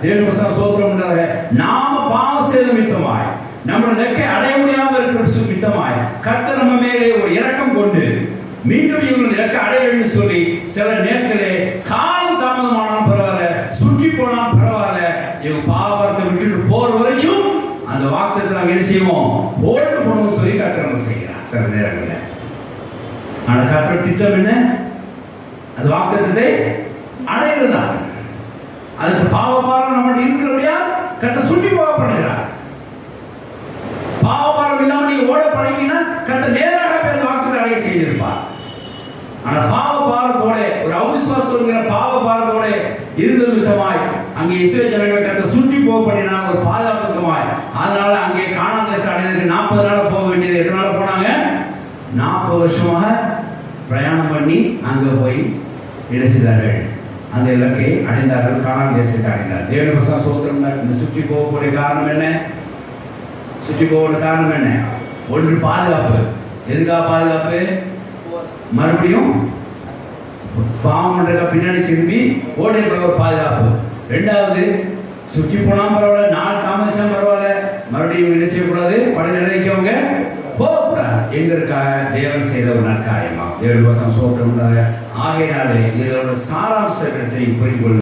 தேவனுடைய சோத்திரம் உண்டாக. நாம பாவம் செய்த நிமித்தமாய் நம்முடைய லெக்கை அடைய முடியாமல் இருக்கிற நிமித்தமாய் கர்த்தர் நம்ம மேலே ஒரு இரக்கம் கொண்டு மீண்டும் இவங்க இலக்கை அடைய வேண்டும் சொல்லி சில நேரங்களே காலம் தாமதமானாலும் பரவாயில்ல, சுற்றி போனாலும் பரவாயில்ல, இவங்க பாவத்தை விட்டுட்டு போற வரைக்கும் அந்த வாக்குத்தத்தை நாங்கள் என்ன செய்வோம், ஓட்டு போகணும்னு சொல்லி கர்த்தர் நம்ம செய்கிறார் சில நேரங்களில். ஆனால் கர்த்தர் திட்டம் என்ன? அந்த வாக்குத்தத்தை அடையிறதுதான். அதுக்கு பாவபாரம் நம்மளுடைய இருக்கிறபடியா கர்த்தர் சுற்றி போக பண்ணுகிறார். பாவபாரம் இல்லாமல் நீங்க ஓட பழகினா கர்த்தர் நேராக வாக்குத்தத்தை அடைய செய்திருப்பார். ஆனா பாவபாரத்தோட ஒரு அவிசுவாசங்கிற பாவபாரத்தோட இருந்த விதமாய் அங்கே இஸ்ரவேல் ஜனங்களை கர்த்தர் சுற்றி போக பண்ணினா ஒரு பாதுகாப்புமாய். அதனால அங்கே கானான் தேசம் அடைந்ததுக்கு 40 நாள் போக வேண்டியது. எத்தனை நாள் போனாங்க? 40 வருஷமாக பிரயாணம் பண்ணி அங்கே போய் என்ன செய்தார்கள்? அந்த இலக்கை அடைந்தார்கள், கானான் தேசத்தை அடைந்தார். தேவனுடைய சோத்திரம். இந்த சுற்றி போகக்கூடிய காரணம் என்ன? சுற்றி போகக்கூடிய காரணம் என்ன? ஒன்று பாதுகாப்பு. எதுக்காக பாதுகாப்பு? மறுபடியும் பாவம் பண்றதுக்கு பின்னாடி திரும்பி ஓடுற ஒரு பாதுகாப்பு. ரெண்டாவது, சுற்றி போனா பரவாயில்ல, நாள் தாமதிச்சா பரவாயில்ல, மறுபடியும் என்ன செய்யக்கூடாது, படை நிலைக்கவங்க போகக்கூடாது. எங்களுக்காக தேவன் செய்த ஒரு நற்காரியமா தேவன் சோத்திரம். ஆகையினாலே இதோட சாராம்சத்தை புரிந்து கொள்ள